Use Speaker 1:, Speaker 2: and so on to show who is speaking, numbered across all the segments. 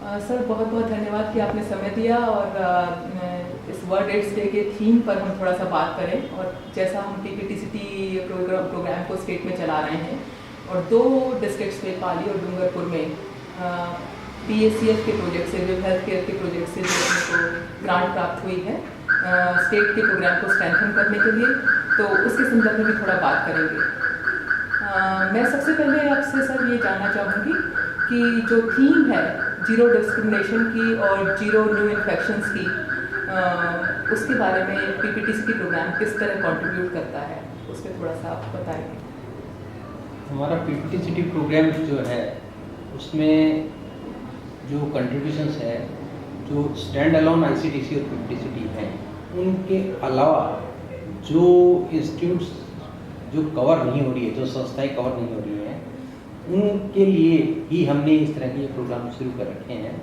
Speaker 1: Sir बहुत बहुत धन्यवाद कि आपने समय दिया और इस वर्ल्ड एड्स डे के थीम पर हम थोड़ा सा बात करें। और जैसा हम PPTCT प्रोग्राम को स्टेट में चला रहे हैं और 2 डिस्ट्रिक्ट्स में, पाली और डूंगरपुर में PACF के प्रोजेक्ट से, विव हेल्थ केयर के प्रोजेक्ट से जो अपने को ग्रांट प्राप्त हुई है स्टेट के प्रोग्राम को स्ट्रेंथन करने के लिए, तो उसके संदर्भ में भी थोड़ा बात करेंगे। मैं सबसे पहले आपसे सर ये जानना चाहूँगी कि जो थीम है जीरो डिस्क्रिमिनेशन की और जीरो न्यू इन्फेक्शंस की, उसके बारे में PPTCT प्रोग्राम किस तरह कंट्रीब्यूट करता है, उस पर थोड़ा सा आप बताएंगे।
Speaker 2: हमारा PPTCT प्रोग्राम जो है उसमें जो कंट्रीब्यूशंस है, जो स्टैंड अलोन ICTC और PPTCT हैं, उनके अलावा जो इंस्टीट्यूट्स जो कवर नहीं हो रही है, जो संस्थाएं कवर नहीं हो रही हैं, उनके लिए ही हमने इस तरह के प्रोग्राम शुरू कर रखे हैं।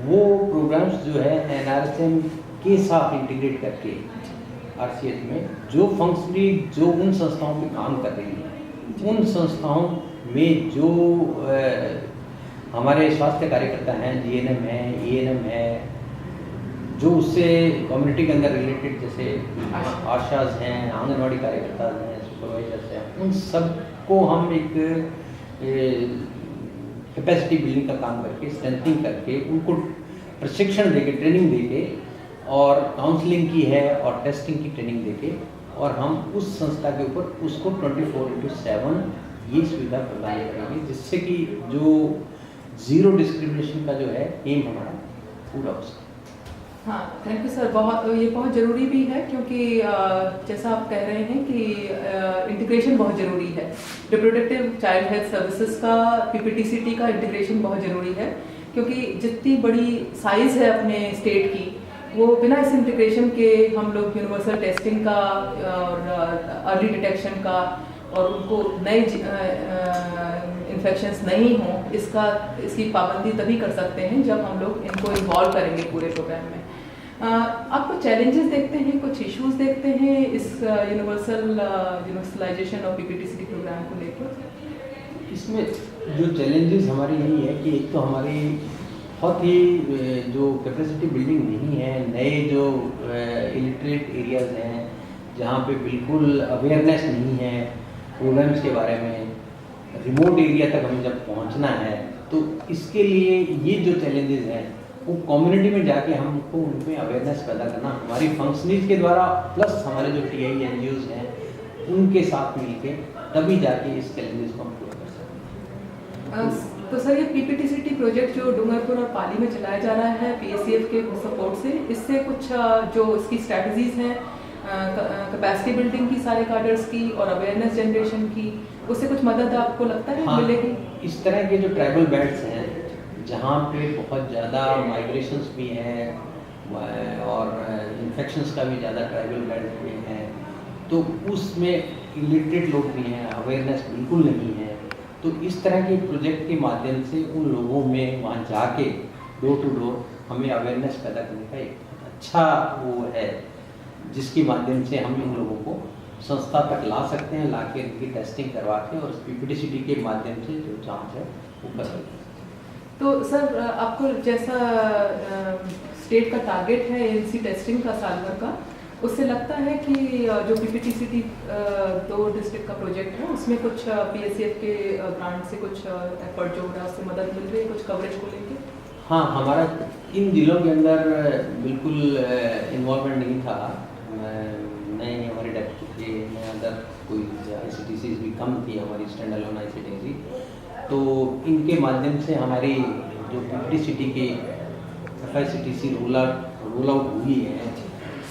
Speaker 2: वो प्रोग्राम्स जो है NRSM के साथ इंटीग्रेट करके RCH में जो फंक्शनली जो उन संस्थाओं पे काम कर रही हैं, उन संस्थाओं में जो हमारे स्वास्थ्य कार्यकर्ता हैं, GNM है, ANM है, जो उससे कम्युनिटी के अंदर रिलेटेड जैसे आशाज हैं, आंगनवाड़ी कार्यकर्ता हैं, सुपरवाइजर्स हैं, उन सबको हम एक कैपेसिटी बिल्डिंग का काम करके, स्ट्रेंथनिंग करके, उनको प्रशिक्षण देके, ट्रेनिंग देके, और काउंसलिंग की है और टेस्टिंग की ट्रेनिंग देके, और हम उस संस्था के ऊपर उसको 24/7 ये सुविधा प्रदान करेंगे, जिससे कि जो जीरो डिस्क्रिमिनेशन का जो है एम हमारा पूरा हो सके।
Speaker 1: हाँ, थैंक यू सर। ये बहुत ज़रूरी भी है क्योंकि जैसा आप कह रहे हैं कि इंटीग्रेशन बहुत ज़रूरी है। रिप्रोडक्टिव चाइल्ड हेल्थ सर्विसेज का PPTCT का इंटीग्रेशन बहुत ज़रूरी है, क्योंकि जितनी बड़ी साइज़ है अपने स्टेट की, वो बिना इस इंटीग्रेशन के हम लोग यूनिवर्सल टेस्टिंग का और अर्ली डिटेक्शन का और उनको नए इन्फेक्शंस नहीं हों, इसकी पाबंदी तभी कर सकते हैं जब हम लोग इनको इन्वॉल्व करेंगे पूरे प्रोग्राम में। आप कुछ चैलेंजेस देखते हैं, कुछ इश्यूज देखते हैं इस यूनिवर्सलाइजेशन और PPTCT प्रोग्राम को लेकर?
Speaker 2: इसमें जो चैलेंजेस हमारी यही है कि एक तो हमारी बहुत ही जो कैपेसिटी बिल्डिंग नहीं है, नए जो इलिटरेट एरियाज़ हैं जहाँ पे बिल्कुल अवेयरनेस नहीं है प्रोग्राम्स के बारे में, रिमोट एरिया तक हमें जब पहुँचना है, तो इसके लिए ये जो चैलेंजेस हैं वो कम्युनिटी में जाके हमको उनमें अवेयरनेस पैदा करना, हमारी फंक्शनरीज के द्वारा प्लस हमारे जो TI NGOs हैं उनके साथ मिलके, तभी जाके इस चैलेंजेस को हम पूरा कर सकते हैं।
Speaker 1: तो सर, ये PPTCT प्रोजेक्ट जो डूंगरपुर और पाली में चलाया जा रहा है PACF के सपोर्ट से, इससे कुछ जो इसकी स्ट्रैटेजीज हैं कैपेसिटी बिल्डिंग की सारे कार्डर्स की और अवेयरनेस जनरेशन की, उससे कुछ मदद आपको लगता है मिलेगी?
Speaker 2: इस तरह के जो ट्राइबल बेल्ट्स हैं जहाँ पे बहुत ज़्यादा माइग्रेशंस भी हैं और इन्फेक्शंस का भी ज़्यादा ट्राइबल बेल्ट में है, तो उसमें इलिटरेट लोग भी हैं, अवेयरनेस बिल्कुल नहीं है। तो इस तरह के प्रोजेक्ट के माध्यम से उन लोगों में वहाँ जाके डोर टू डोर हमें अवेयरनेस पैदा करने का एक अच्छा वो है, जिसके माध्यम से हम इन लोगों को संस्था तक ला सकते हैं, ला के इनकी टेस्टिंग करवा के और PPTCT के माध्यम से जो जांच है वो कर सकते हैं।
Speaker 1: तो सर, आपको जैसा स्टेट का टारगेट है ANC टेस्टिंग का साल भर का, उससे लगता है कि जो PPTCT 2 डिस्ट्रिक्ट का प्रोजेक्ट है उसमें कुछ PACF के ग्रांट से कुछ एफर्ट जो हो रहा है उससे मदद मिल रही है कुछ कवरेज को लेके?
Speaker 2: हाँ, हमारा इन जिलों के अंदर बिल्कुल इन्वॉल्वमेंट नहीं था। नए हमारे डेप्टी थे, नए अंदर कोई ICTC भी कम थी हमारी स्टैंड अलोन ICTC, तो इनके माध्यम से हमारी जो PPTCT के FICTC रोल आउट हुई है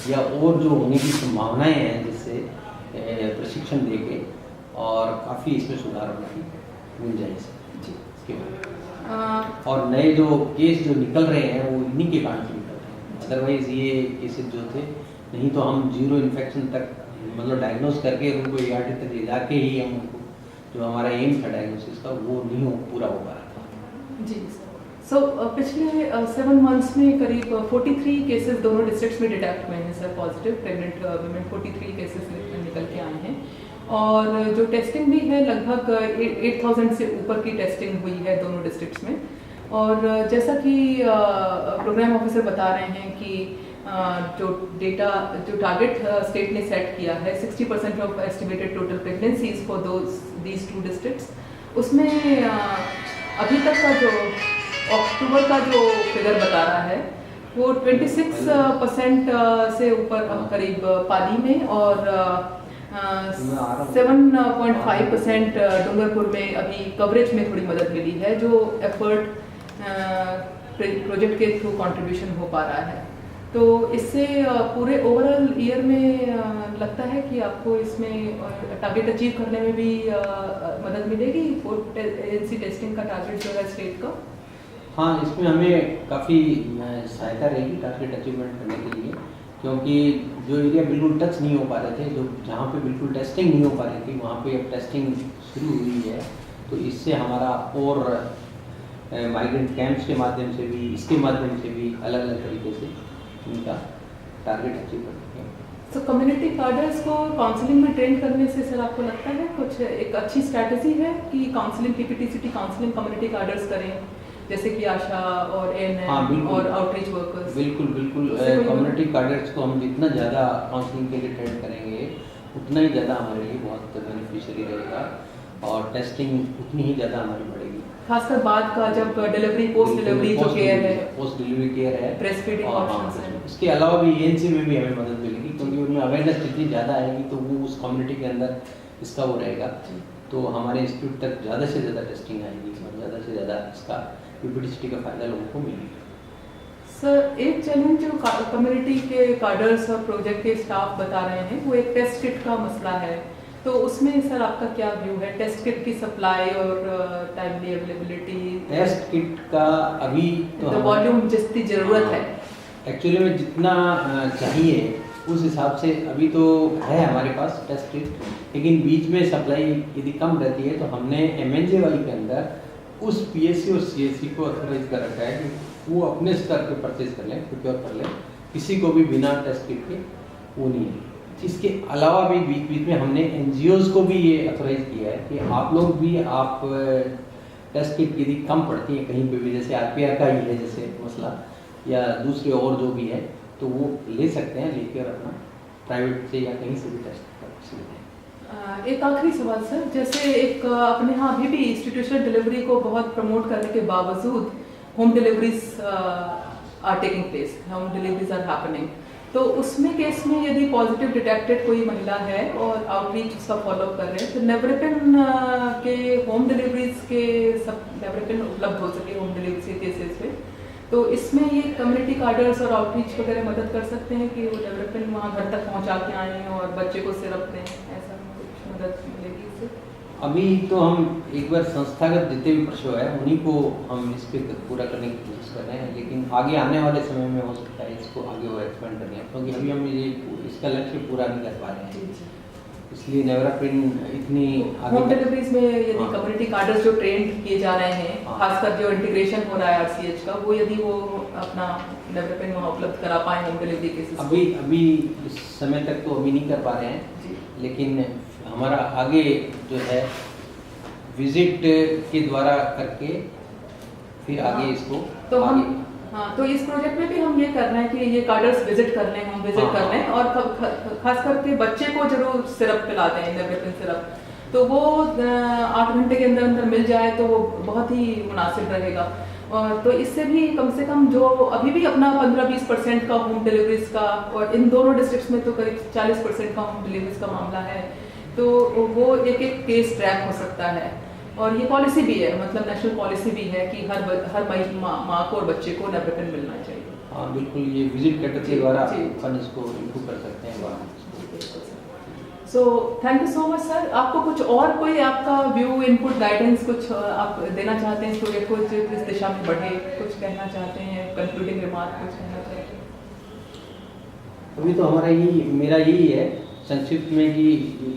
Speaker 2: या और जो होने की संभावनाएं हैं, जिससे प्रशिक्षण देके और काफ़ी इसमें सुधार होने की गुंजाइश है जी इसके बाद। और नए जो केस जो निकल रहे हैं वो इन्हीं के कारण से निकल रहे हैं, अदरवाइज़ ये केसेस जो थे, नहीं तो हम जीरो इन्फेक्शन तक मतलब डायग्नोज करके उनको ART तक ले जाके ही हम उनको जो हमारा एम था डायग्नोसिस का वो नहीं पूरा हो पा रहा था
Speaker 1: जी। सो पिछले 7 मंथ्स में करीब 43 केसेस दोनों डिस्ट्रिक्ट्स में डिटेक्ट हुए हैं sir, positive pregnant women 43 cases निकल के आए हैं, और जो टेस्टिंग भी है लगभग 8000 से ऊपर की टेस्टिंग हुई है दोनों डिस्ट्रिक्ट्स में। और जैसा कि प्रोग्राम ऑफिसर बता रहे हैं कि जो टारगेट स्टेट ने सेट किया है 60% of estimated total pregnancies for these 2 districts, उसमें अभी तक का जो अक्टूबर का जो फिगर बता रहा है वो 26% से ऊपर करीब पाली में और 7.5% डूंगरपुर में अभी कवरेज में थोड़ी मदद मिली है, जो एफर्ट प्रोजेक्ट के थ्रू कंट्रीब्यूशन हो पा रहा है। तो इससे पूरे ओवरऑल ईयर में लगता है कि आपको इसमें टारगेट अचीव करने में भी मदद मिलेगी, एजेंसी टेस्टिंग का टारगेट जो है स्टेट का।
Speaker 2: हाँ, इसमें हमें काफ़ी सहायता रहेगी टारगेट अचीवमेंट करने के लिए, क्योंकि जो एरिया बिल्कुल टच नहीं हो पा रहे थे, जो जहाँ पे बिल्कुल टेस्टिंग नहीं हो पा रही थी, वहाँ पे अब टेस्टिंग शुरू हुई है। तो इससे हमारा और माइग्रेंट कैंप्स के माध्यम से भी, इसके माध्यम से भी अलग अलग तरीके से उनका टारगेट अचीव करते हैं।
Speaker 1: तो कम्युनिटी कार्डर्स को काउंसलिंग में ट्रेन करने से सर आपको लगता है कुछ एक अच्छी स्ट्रैटेजी है कि counselling PPTCT counselling community cadres करें, जैसे कि आशा और एएनएम और आउटरीच वर्कर्स?
Speaker 2: बिल्कुल कम्युनिटी कार्डर्स को हम जितना ज़्यादा काउंसलिंग के लिए ट्रेन करेंगे उतना ही ज़्यादा हमारे लिए बहुत बेनिफिशियरी रहेगा और टेस्टिंग उतनी ही ज़्यादा हमारी बढ़ेगी।
Speaker 1: खासकर बाद का जब डिलीवरी पोस्ट डिलीवरी जो केयर है,
Speaker 2: पोस्ट डिलीवरी केयर है,
Speaker 1: ब्रेस्ट फीडिंग ऑप्शंस हैं।
Speaker 2: इसके अलावा भी एएनसी में भी हमें मदद मिलेगी, क्योंकि उनमें अवेयरनेस जितनी ज़्यादा आएगी तो वो उस कम्युनिटी के अंदर इसका वो रहेगा, तो हमारे इंस्टीट्यूट तक ज़्यादा से ज़्यादा टेस्टिंग आएगी और ज़्यादा से ज़्यादा इसका पीपीटीसीटी का फ़ायदा लोगों को मिलेगा।
Speaker 1: सर, एक चैलेंज जो कम्युनिटी के कार्डर्स और प्रोजेक्ट के स्टाफ बता रहे हैं वो एक टेस्ट किट का मसला है, तो उसमें सर आपका क्या व्यू है? टेस्ट किट की सप्लाई और टाइमली अवेलेबिलिटी?
Speaker 2: टेस्ट किट का अभी
Speaker 1: तो वॉल्यूम जितनी ज़रूरत है
Speaker 2: एक्चुअली में जितना चाहिए उस हिसाब से अभी तो है हमारे पास टेस्ट किट, लेकिन बीच में सप्लाई यदि कम रहती है तो हमने MNJY के अंदर उस PSC और CSC को ऑथराइज कर रखा है कि वो अपने स्तर पे परचेज कर लें, प्रोक्योर कर लें, किसी को भी बिना टेस्ट किट के वो नहीं है। इसके अलावा भी बीच बीच में हमने NGOs को भी ये ऑथराइज किया है कि आप लोग भी आप टेस्ट किट यदि कम पड़ती है कहीं पे भी, जैसे RPR का ही है जैसे मसला या दूसरे और जो भी है, तो वो ले सकते हैं, लेकर अपना प्राइवेट से या कहीं से भी टेस्ट कर सकते हैं।
Speaker 1: एक आखिरी सवाल सर, जैसे एक अपने यहाँ अभी भी इंस्टीट्यूशनल डिलीवरी को बहुत प्रमोट करने के बावजूद home deliveries are taking place, home deliveries are happening, तो उसमें केस में यदि पॉजिटिव डिटेक्टेड कोई महिला है और आउटरीच उसका फॉलोअप कर रहे हैं, तो नेवरेपिन के होम डिलीवरीज के सब नेवरेपिन उपलब्ध हो सके होम डिलीवरी केसेस में, तो इसमें ये कम्युनिटी कार्डर्स और आउटरीच वगैरह मदद कर सकते हैं कि वो नेवरेपिन वहाँ घर तक पहुँचा के आएँ और बच्चे को सिरप दें, ऐसा कुछ मदद मिलेगी इससे?
Speaker 2: अभी तो हम एक बार संस्थागत जितने भी प्रश्न है उन्हीं को हम इस पर पूरा करने की कोशिश कर रहे हैं, लेकिन आगे आने वाले समय में हो सकता है इसको आगे और एक्सपेंड करने, क्योंकि अभी हम ये इसका लक्ष्य पूरा नहीं कर पा रहे हैं, इसलिए नेवरेपिन इतनी
Speaker 1: होम डिलीवरीज में यदि कम्युनिटी कार्डर्स जो ट्रेंड किए जा रहे हैं, खासकर जो इंटीग्रेशन हो रहा है RCH का, वो यदि वो अपना नेवरेपिन वहाँ उपलब्ध करा पाए होम डिलीवरी केसेस?
Speaker 2: अभी इस समय तक तो अभी नहीं कर पा रहे हैं, लेकिन हमारा आगे जो है विजिट के द्वारा करके फिर आगे इसको
Speaker 1: तो हम तो इस प्रोजेक्ट में भी हम ये कर रहे हैं कि ये कार्डर्स विजिट कर लें, हम विजिट कर लें और खास करके बच्चे को जरूर सिरप पिलाते हैं, नेवरेपिन सिरप, तो वो 8 घंटे के अंदर अंदर मिल जाए तो वो बहुत ही मुनासिब रहेगा। और तो इससे भी कम से कम जो अभी भी अपना 15-20% का होम डिलीवरीज का, और इन दोनों डिस्ट्रिक्ट्स में तो करीब 40% का होम डिलीवरीज का मामला है, तो वो एक एक केस ट्रैक हो सकता है। और ये पॉलिसी भी है, मतलब नेशनल पॉलिसी भी है कि हर माँ को और बच्चे को नेवरेपिन मिलना चाहिए।
Speaker 2: हाँ बिल्कुल, ये विजिट कैटर के द्वारा अपन इसको इम्प्रूव कर सकते हैं।
Speaker 1: So thank you so much sir. आपको कुछ और कोई आपका व्यू, इनपुट, गाइडेंस कुछ आप देना चाहते हैं इस प्रोजेक्ट को किस दिशा में बढ़े, कुछ कहना चाहते हैं, कंक्लूडिंग रिमार्क कुछ कहना चाहते हैं?
Speaker 2: अभी तो मेरा यही है संक्षिप्त में कि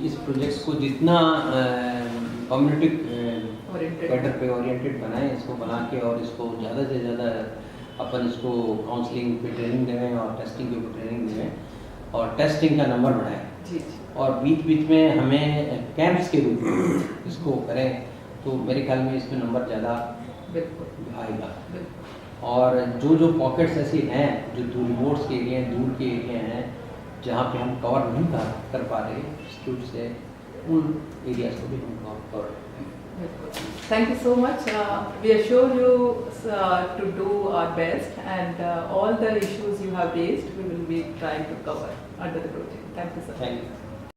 Speaker 2: इस प्रोजेक्ट को जितना कम्युनिटी कैटर पे ओरिएंटेड बनाएं, इसको बना के और इसको ज़्यादा से ज़्यादा अपन इसको काउंसलिंग पे ट्रेनिंग दें और टेस्टिंग के ऊपर ट्रेनिंग दें और टेस्टिंग का नंबर बढ़ाएं और बीच बीच में हमें कैंप्स के रूप में इसको करें, तो मेरे ख्याल में इसमें नंबर ज़्यादा
Speaker 1: बिल्कुल
Speaker 2: आएगा।
Speaker 1: बिल्कुल।
Speaker 2: और जो पॉकेट्स ऐसी हैं जो रिमोट्स के एरिया हैं, दूर के एरिया हैं, जहाँ पे हम कवर नहीं कर पा रहे इंस्टीट्यूट से, उन एरियाज को भी हम cover
Speaker 1: Thank you so much. We assure you to do our best, and all the issues you have raised, we will be trying to cover under the project. Thank you, sir.
Speaker 2: Thank you.